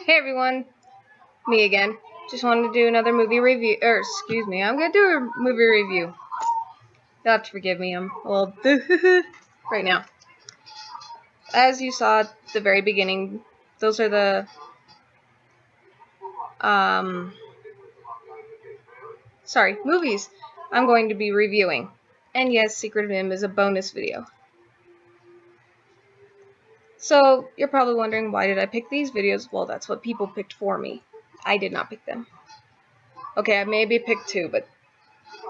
Hey everyone, me again. Just wanted to do another movie review, or excuse me, I'm gonna do a movie review. You'll have to forgive me, I'm a little right now. As you saw at the very beginning, those are the, movies I'm going to be reviewing. And yes, Secret of Him is a bonus video. So, you're probably wondering, why did I pick these videos? Well, that's what people picked for me. I did not pick them. Okay, I maybe picked 2, but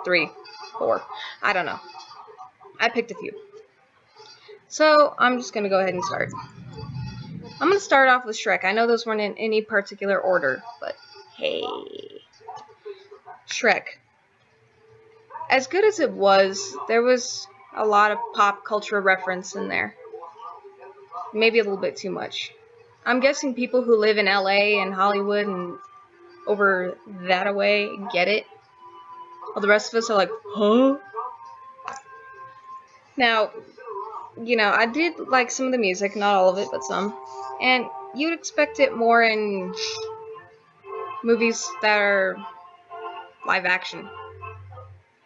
3, 4, I don't know. I picked a few. So, I'm just going to go ahead and start. I'm going to start off with Shrek. I know those weren't in any particular order, but hey. Shrek. As good as it was, there was a lot of pop culture reference in there. Maybe a little bit too much. I'm guessing people who live in LA and Hollywood and over that away get it. While the rest of us are like, huh? Now, you know, I did like some of the music, not all of it, but some. And you'd expect it more in movies that are live action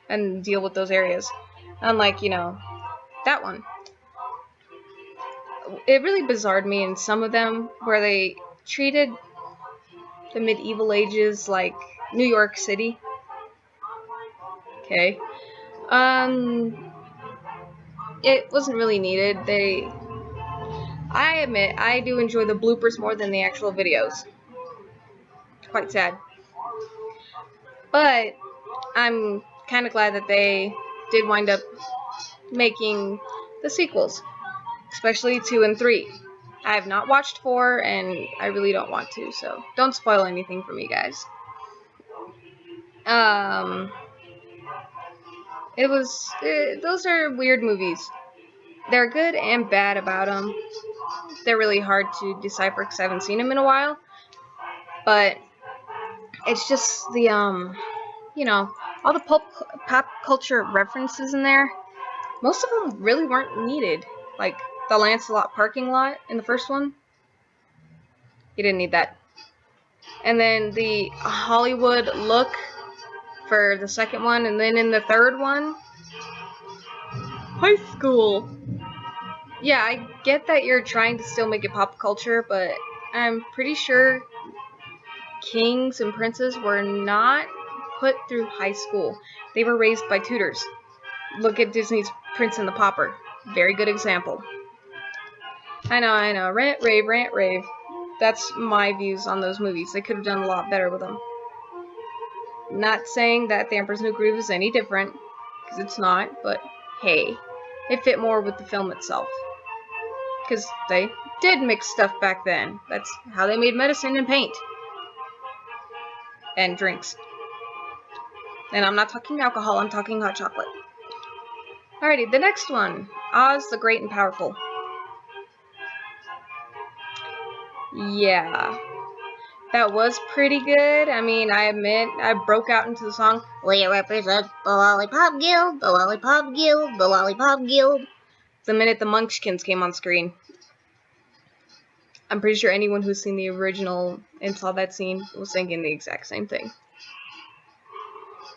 and deal with those areas. Unlike, you know, that one. It really bizarred me in some of them where they treated the medieval ages like New York City. Okay. It wasn't really needed. I admit, I do enjoy the bloopers more than the actual videos. Quite sad. But I'm kind of glad that they did wind up making the sequels, especially 2 and 3. I have not watched 4, and I really don't want to, so don't spoil anything for me, guys. Those are weird movies. They're good and bad about them. They're really hard to decipher because I haven't seen them in a while. But it's just the, you know, all the pop culture references in there. Most of them really weren't needed. Like the Lancelot parking lot in the first one. You didn't need that. And then the Hollywood look for the second one. And then in the third one, high school. Yeah, I get that you're trying to still make it pop culture, but I'm pretty sure kings and princes were not put through high school. They were raised by tutors. Look at Disney's Prince and the Pauper. Very good example. I know. Rant, rave. That's my views on those movies. They could have done a lot better with them. Not saying that The Emperor's New Groove is any different, because it's not, but hey, it fit more with the film itself. Because they did mix stuff back then. That's how they made medicine and paint. And drinks. And I'm not talking alcohol, I'm talking hot chocolate. Alrighty, the next one. Oz the Great and Powerful. Yeah. That was pretty good. I mean, I admit, I broke out into the song, "We represent the Lollipop Guild, the Lollipop Guild, the Lollipop Guild," the minute the Munchkins came on screen. I'm pretty sure anyone who's seen the original and saw that scene was thinking the exact same thing.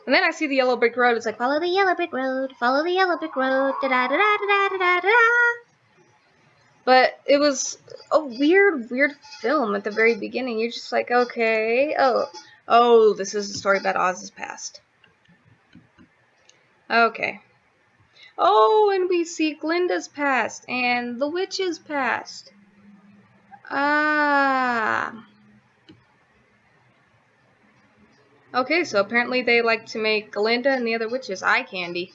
And then I see the yellow brick road. It's like, follow the yellow brick road, follow the yellow brick road, da da da da da da da da. But it was a weird film at the very beginning. You're just like, okay, oh, this is a story about Oz's past. Okay. Oh, and we see Glinda's past and the witch's past. Okay, so apparently they like to make Glinda and the other witches eye candy.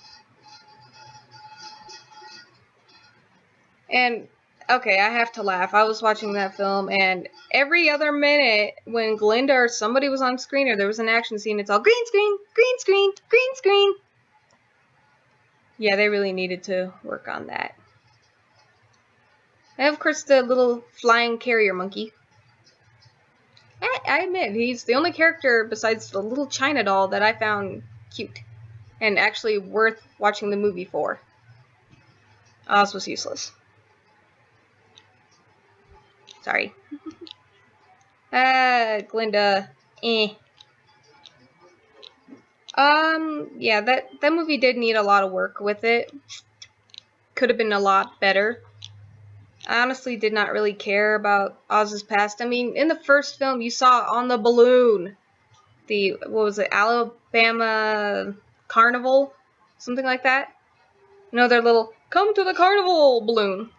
And, okay, I have to laugh. I was watching that film, and every other minute when Glinda or somebody was on screen or there was an action scene, it's all green screen, green screen, green screen. Yeah, they really needed to work on that. And, of course, the little flying carrier monkey. I admit, he's the only character besides the little China doll that I found cute and actually worth watching the movie for. Oz was useless. Sorry. Glinda. Eh. Yeah, that movie did need a lot of work with it. Could have been a lot better. I honestly did not really care about Oz's past. I mean, in the first film, you saw on the balloon what was it, Alabama Carnival? Something like that? You know, their little, come to the carnival balloon.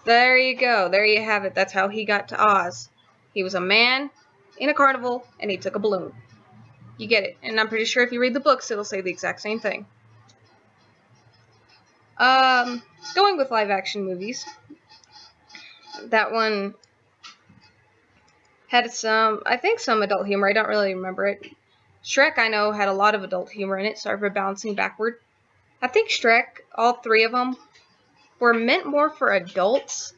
There you go. There you have it. That's how he got to Oz. He was a man in a carnival, and he took a balloon. You get it. And I'm pretty sure if you read the books, it'll say the exact same thing. Going with live action movies. That one had some adult humor. I don't really remember it. Shrek, I know, had a lot of adult humor in it. Sorry for bouncing backward. I think Shrek, all three of them, were meant more for adults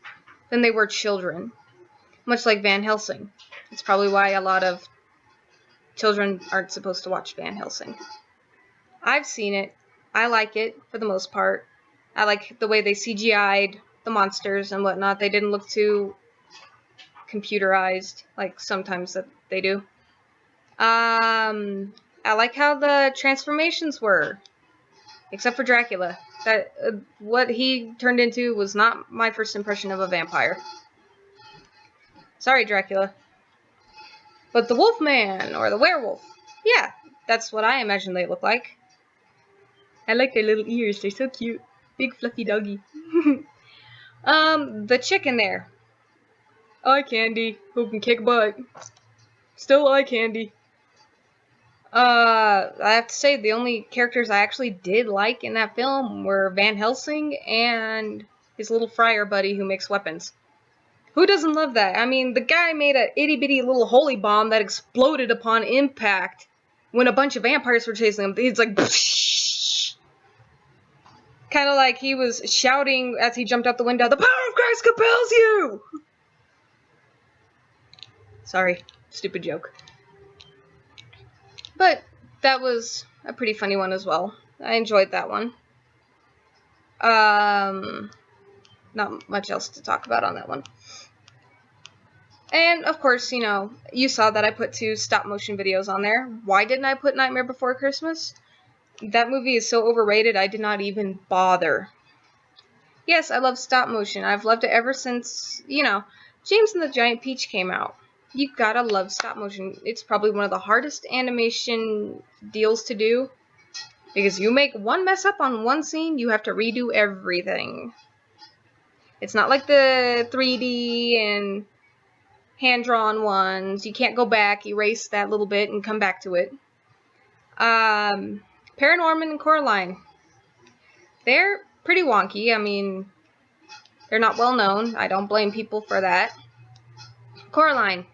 than they were children. Much like Van Helsing. It's probably why a lot of children aren't supposed to watch Van Helsing. I've seen it. I like it, for the most part. I like the way they CGI'd the monsters and whatnot. They didn't look too computerized, like sometimes that they do. I like how the transformations were. Except for Dracula. What he turned into was not my first impression of a vampire. Sorry, Dracula. But the Wolfman, or the werewolf, yeah, that's what I imagine they look like. I like their little ears, they're so cute. Big fluffy doggy. The chicken there. Eye candy, who can kick butt. Still eye candy. I have to say, the only characters I actually did like in that film were Van Helsing and his little friar buddy who makes weapons. Who doesn't love that? I mean, the guy made a itty-bitty little holy bomb that exploded upon impact when a bunch of vampires were chasing him. He's like, kind of like he was shouting as he jumped out the window, "The power of Christ compels you!" Sorry, stupid joke. But that was a pretty funny one as well. I enjoyed that one. Not much else to talk about on that one. And, of course, you know, you saw that I put 2 stop-motion videos on there. Why didn't I put Nightmare Before Christmas? That movie is so overrated, I did not even bother. Yes, I love stop-motion. I've loved it ever since, you know, James and the Giant Peach came out. You gotta love stop-motion. It's probably one of the hardest animation deals to do. Because you make one mess up on one scene, you have to redo everything. It's not like the 3D and hand-drawn ones. You can't go back, erase that little bit, and come back to it. Paranorman and Coraline. They're pretty wonky. I mean, they're not well known. I don't blame people for that. Coraline.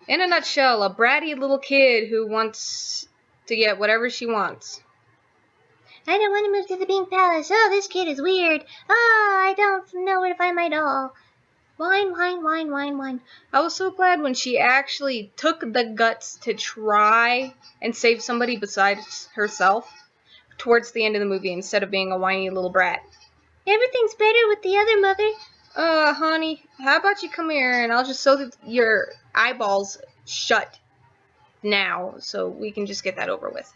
In a nutshell, a bratty little kid who wants to get whatever she wants. I don't want to move to the Pink Palace. Oh, this kid is weird. Oh, I don't know where to find my doll. Whine, whine, whine, whine, whine. I was so glad when she actually took the guts to try and save somebody besides herself towards the end of the movie instead of being a whiny little brat. Everything's better with the other, Mother. Honey, how about you come here and I'll just sew your eyeballs shut now so we can just get that over with.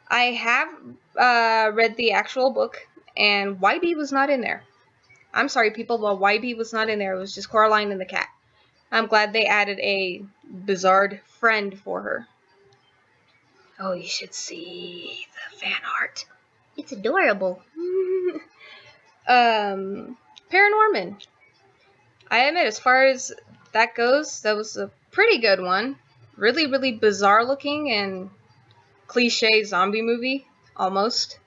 I have read the actual book, and YB was not in there. I'm sorry, people, but YB was not in there. It was just Coraline and the cat. I'm glad they added a bizarre friend for her. Oh, you should see the fan art. It's adorable. Paranorman. I admit, as far as that goes, that was a pretty good one. Really, really bizarre looking and cliche zombie movie, almost.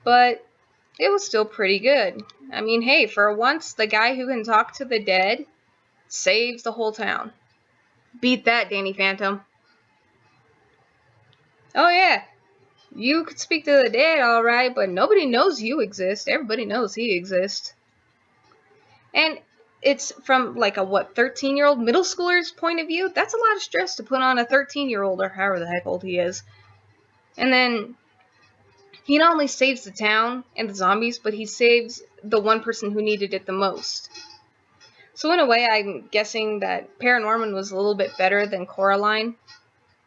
But it was still pretty good. I mean, hey, for once, the guy who can talk to the dead saves the whole town. Beat that, Danny Phantom. Oh yeah, you could speak to the dead, alright, but nobody knows you exist. Everybody knows he exists. And it's from, like, a, 13-year-old middle schooler's point of view? That's a lot of stress to put on a 13-year-old, or however the heck old he is. And then he not only saves the town and the zombies, but he saves the one person who needed it the most. So in a way, I'm guessing that Paranorman was a little bit better than Coraline.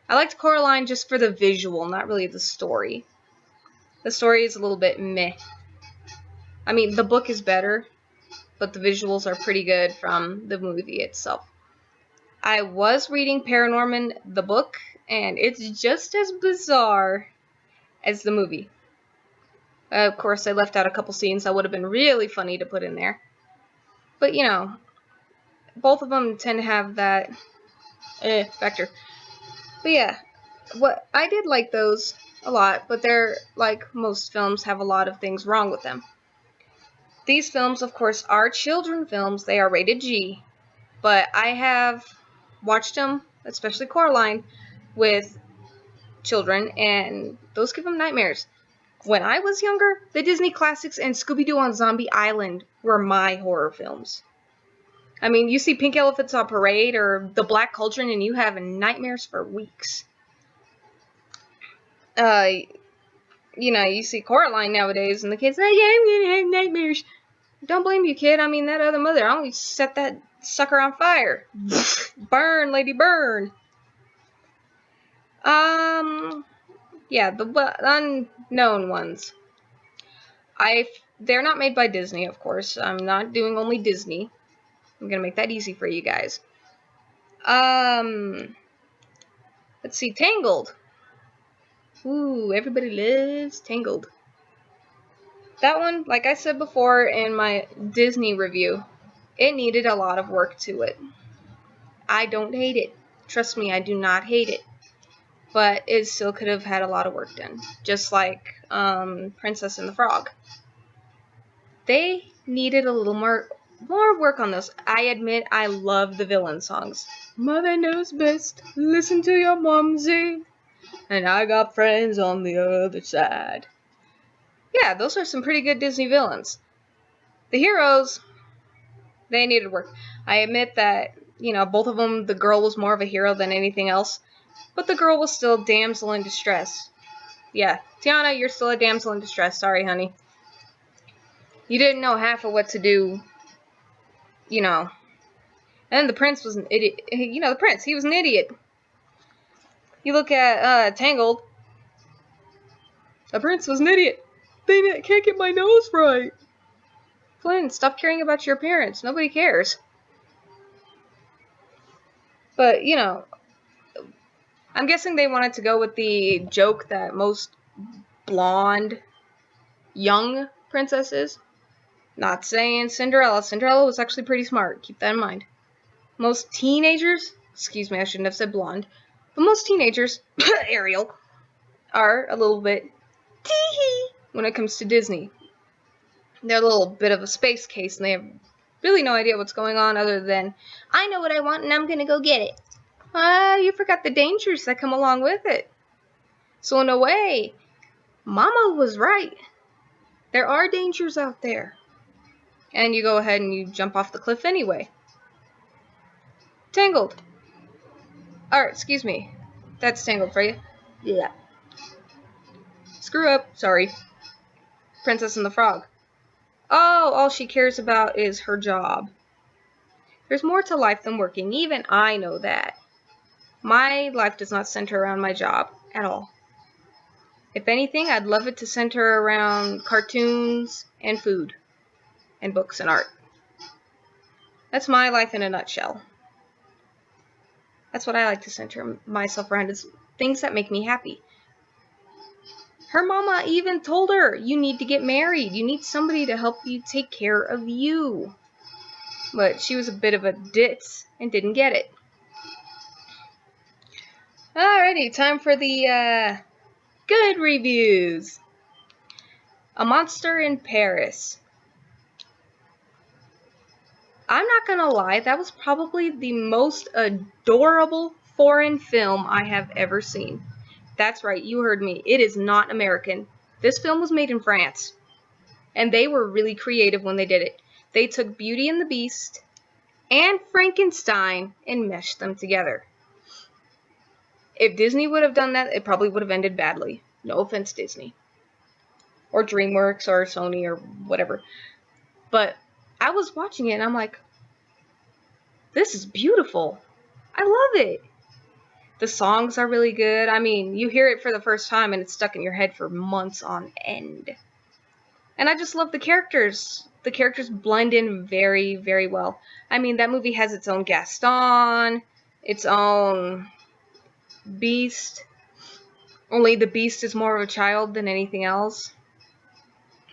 I liked Coraline just for the visual, not really the story. The story is a little bit meh. I mean, the book is better, but the visuals are pretty good from the movie itself. I was reading Paranorman, the book, and it's just as bizarre as the movie. Of course, I left out a couple scenes that would have been really funny to put in there. But, you know, both of them tend to have that factor. But yeah, what I did like those a lot, but they're, like most films, have a lot of things wrong with them. These films, of course, are children films. They are rated G. But I have watched them, especially Coraline, with children, and those give them nightmares. When I was younger, the Disney classics and Scooby-Doo on Zombie Island were my horror films. I mean, you see Pink Elephants on Parade or The Black Cauldron and you have nightmares for weeks. You know, you see Coraline nowadays and the kids, I'm gonna have nightmares. Don't blame you, kid. I mean, that other mother, I only set that sucker on fire. Burn, lady, burn. Yeah, the unknown ones. They're not made by Disney, of course. I'm not doing only Disney. I'm gonna make that easy for you guys. Let's see, Tangled. Ooh, everybody loves Tangled. That one, like I said before in my Disney review, it needed a lot of work to it. I don't hate it. Trust me, I do not hate it. But it still could have had a lot of work done. Just like Princess and the Frog. They needed a little more work on those. I admit I love the villain songs. Mother knows best, listen to your momsy. And I got friends on the other side. Yeah, those are some pretty good Disney villains. The heroes, they needed work. I admit that, you know, both of them, the girl was more of a hero than anything else. But the girl was still damsel in distress. Yeah, Tiana, you're still a damsel in distress. Sorry, honey. You didn't know half of what to do, you know. And the prince was an idiot. You know, the prince, he was an idiot. You look at Tangled. The prince was an idiot. They can't get my nose right. Flynn, stop caring about your appearance. Nobody cares. But, you know, I'm guessing they wanted to go with the joke that most blonde, young princesses. Not saying Cinderella. Cinderella was actually pretty smart. Keep that in mind. Most teenagers, excuse me, I shouldn't have said blonde, but most teenagers, Ariel, are a little bit tee-hee when it comes to Disney. They're a little bit of a space case, and they have really no idea what's going on other than, I know what I want and I'm gonna go get it. You forgot the dangers that come along with it. So in a way, Mama was right. There are dangers out there. And you go ahead and you jump off the cliff anyway. Tangled. Alright, excuse me. That's Tangled for you. Yeah. Screw up. Sorry. Princess and the Frog. Oh, all she cares about is her job. There's more to life than working. Even I know that. My life does not center around my job at all. If anything, I'd love it to center around cartoons and food and books and art. That's my life in a nutshell. That's what I like to center myself around, is things that make me happy. Her mama even told her, you need to get married. You need somebody to help you take care of you. But she was a bit of a ditz and didn't get it. Alrighty, time for the good reviews. A Monster in Paris. I'm not gonna lie, that was probably the most adorable foreign film I have ever seen. That's right, you heard me. It is not American. This film was made in France. And they were really creative when they did it. They took Beauty and the Beast and Frankenstein and meshed them together. If Disney would have done that, it probably would have ended badly. No offense, Disney. Or DreamWorks or Sony or whatever. But I was watching it and I'm like, This is beautiful. I love it. The songs are really good. I mean, you hear it for the first time and it's stuck in your head for months on end. And I just love the characters. The characters blend in very, very well. I mean, that movie has its own Gaston, its own Beast. Only the Beast is more of a child than anything else.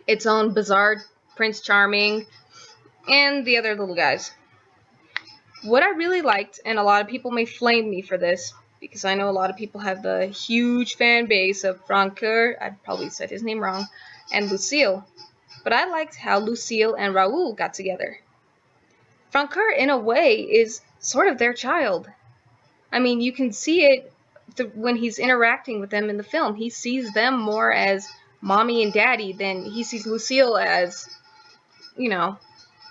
Its own bizarre Prince Charming, and the other little guys. What I really liked, and a lot of people may flame me for this, because I know a lot of people have the huge fan base of Francoeur, I probably said his name wrong, and Lucille. But I liked how Lucille and Raoul got together. Francoeur, in a way, is sort of their child. I mean, you can see it when he's interacting with them in the film. He sees them more as mommy and daddy than he sees Lucille as, you know,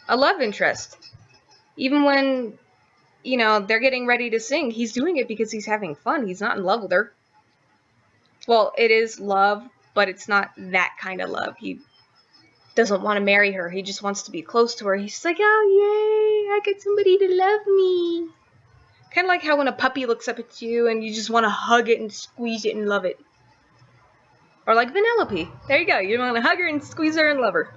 a love interest. Even when, you know, they're getting ready to sing, he's doing it because he's having fun. He's not in love with her. Well, it is love, but it's not that kind of love. He doesn't want to marry her. He just wants to be close to her. He's just like, oh, yay, I got somebody to love me. Kind of like how when a puppy looks up at you and you just want to hug it and squeeze it and love it. Or like Vanellope. There you go. You want to hug her and squeeze her and love her.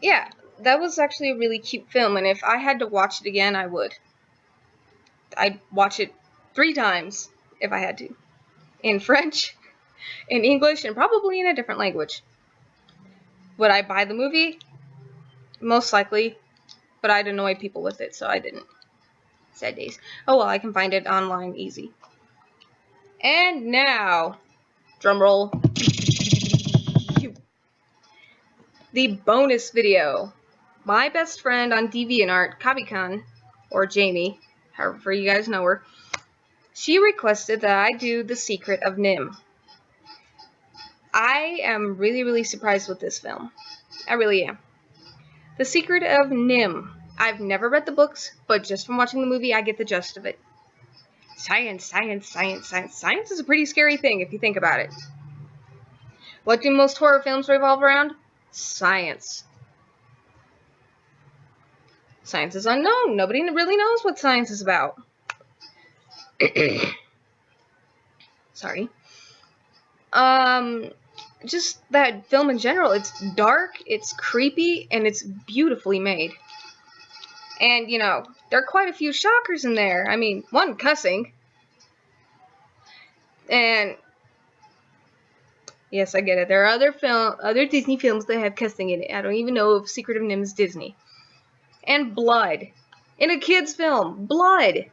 Yeah, that was actually a really cute film, and if I had to watch it again, I would. I'd watch it 3 times if I had to. In French, in English, and probably in a different language. Would I buy the movie? Most likely, but I'd annoy people with it, so I didn't. Sad days. Oh well, I can find it online easy. And now, drumroll, the bonus video. My best friend on DeviantArt, Kabikan, or Jamie, however you guys know her, she requested that I do The Secret of Nim. I am really, really surprised with this film. I really am. The Secret of Nim. I've never read the books, but just from watching the movie, I get the gist of it. Science, science, science, science. Science is a pretty scary thing if you think about it. What do most horror films revolve around? Science. Science is unknown. Nobody really knows what science is about. Sorry. Just that film in general, it's dark, it's creepy, and it's beautifully made. And, you know, there are quite a few shockers in there. I mean, one, cussing. And, yes, I get it. There are other Disney films that have cussing in it. I don't even know if Secret of Nim is Disney. And blood. In a kid's film, blood.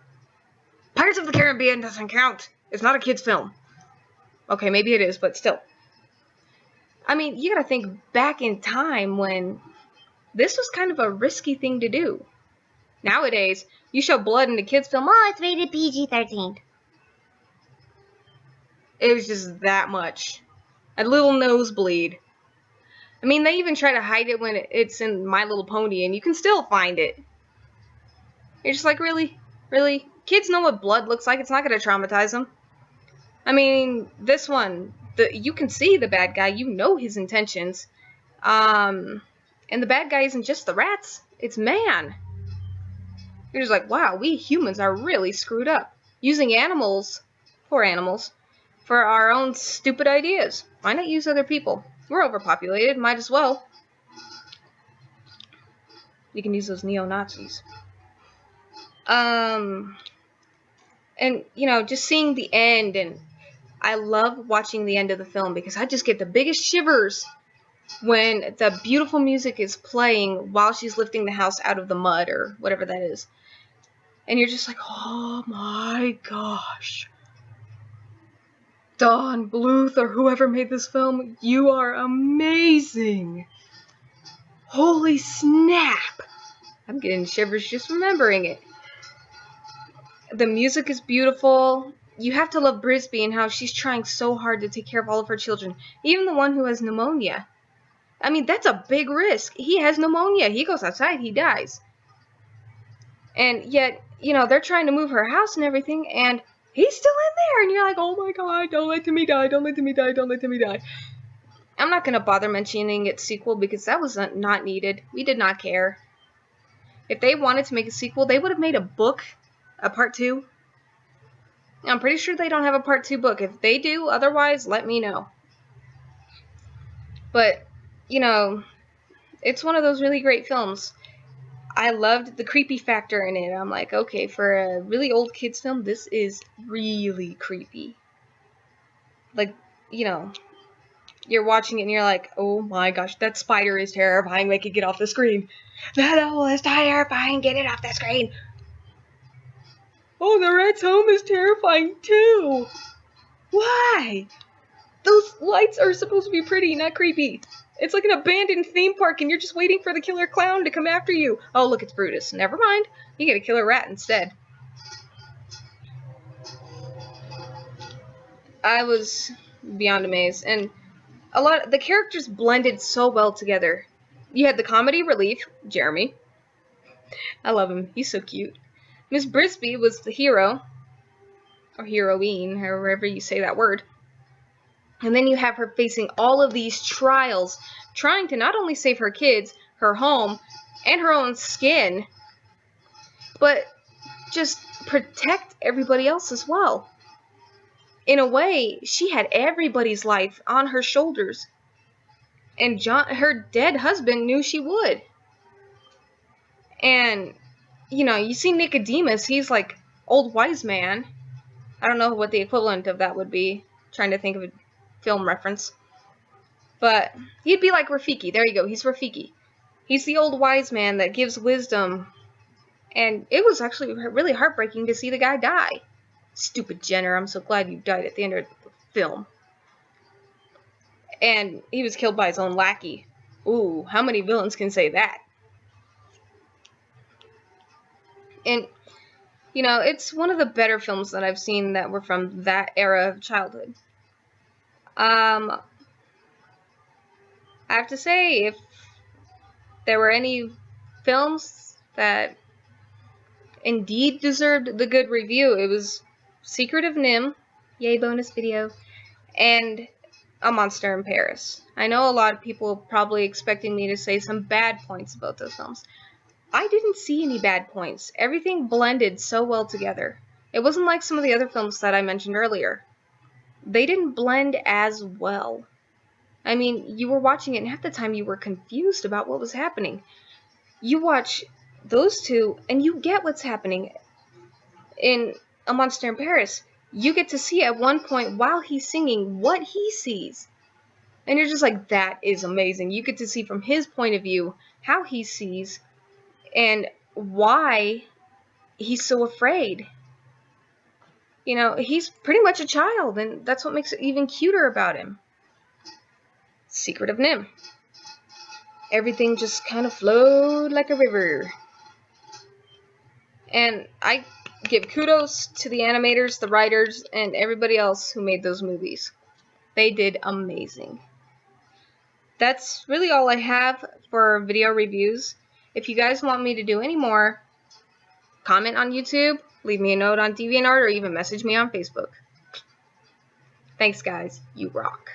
Pirates of the Caribbean doesn't count. It's not a kid's film. Okay, maybe it is, but still. I mean, you gotta think back in time when this was kind of a risky thing to do. Nowadays, you show blood in a kid's film, Oh, it's rated PG-13. it was just that much. A little nosebleed. I mean, they even try to hide it when it's in My Little Pony, and you can still find it. You're just like, really? Really? Kids know what blood looks like. It's not going to traumatize them. I mean, this one, you can see the bad guy. You know his intentions. And the bad guy isn't just the rats. It's man. You're just like, wow, we humans are really screwed up. Using animals, poor animals, for our own stupid ideas. Why not use other people? We're overpopulated. Might as well. You can use those neo-Nazis. And, you know, just seeing the end, and I love watching the end of the film because I just get the biggest shivers when the beautiful music is playing while she's lifting the house out of the mud or whatever that is. And you're just like, oh my gosh. Don Bluth or whoever made this film, you are amazing. Holy snap. I'm getting shivers just remembering it. The music is beautiful. You have to love Brisby and how she's trying so hard to take care of all of her children. Even the one who has pneumonia. I mean, that's a big risk. He has pneumonia. He goes outside, he dies. And yet, you know, they're trying to move her house and everything, and he's still in there. And you're like, oh my god, don't let Timmy die, don't let Timmy die, don't let Timmy die. I'm not going to bother mentioning its sequel because that was not needed. We did not care. If they wanted to make a sequel, they would have made a book, a part 2. I'm pretty sure they don't have a part 2 book. If they do, otherwise, let me know. But, you know, it's one of those really great films. I loved the creepy factor in it. I'm like, okay, for a really old kids film, this is really creepy. Like, you know, you're watching it and you're like, oh my gosh, that spider is terrifying. Make it get off the screen. That owl is terrifying. Get it off the screen. Oh, the rat's home is terrifying too. Why? Those lights are supposed to be pretty, not creepy. It's like an abandoned theme park and you're just waiting for the killer clown to come after you. Oh, look, it's Brutus. Never mind. You get a killer rat instead. I was beyond amazed. And the characters blended so well together. You had the comedy relief, Jeremy. I love him. He's so cute. Miss Brisby was the hero. Or heroine, however you say that word. And then you have her facing all of these trials, trying to not only save her kids, her home, and her own skin, but just protect everybody else as well. In a way, she had everybody's life on her shoulders. And her dead husband knew she would. And, you know, you see Nicodemus, he's like old wise man. I don't know what the equivalent of that would be. I'm trying to think of a film reference. But he'd be like Rafiki. There you go. He's Rafiki. He's the old wise man that gives wisdom. And it was actually really heartbreaking to see the guy die. Stupid Jenner. I'm so glad you died at the end of the film. And he was killed by his own lackey. Ooh, how many villains can say that? And, you know, it's one of the better films that I've seen that were from that era of childhood. I have to say, if there were any films that indeed deserved the good review, it was Secret of NIMH, yay bonus video, and A Monster in Paris. I know a lot of people probably expecting me to say some bad points about those films. I didn't see any bad points. Everything blended so well together. It wasn't like some of the other films that I mentioned earlier. They didn't blend as well. I mean, you were watching it and half the time you were confused about what was happening. You watch those two and you get what's happening. In A Monster in Paris, you get to see at one point while he's singing what he sees. And you're just like, that is amazing. You get to see from his point of view how he sees and why he's so afraid. You know, he's pretty much a child, and that's what makes it even cuter about him. Secret of NIMH. Everything just kind of flowed like a river. And I give kudos to the animators, the writers, and everybody else who made those movies. They did amazing. That's really all I have for video reviews. If you guys want me to do any more, comment on YouTube, leave me a note on DeviantArt, or even message me on Facebook. Thanks, guys. You rock.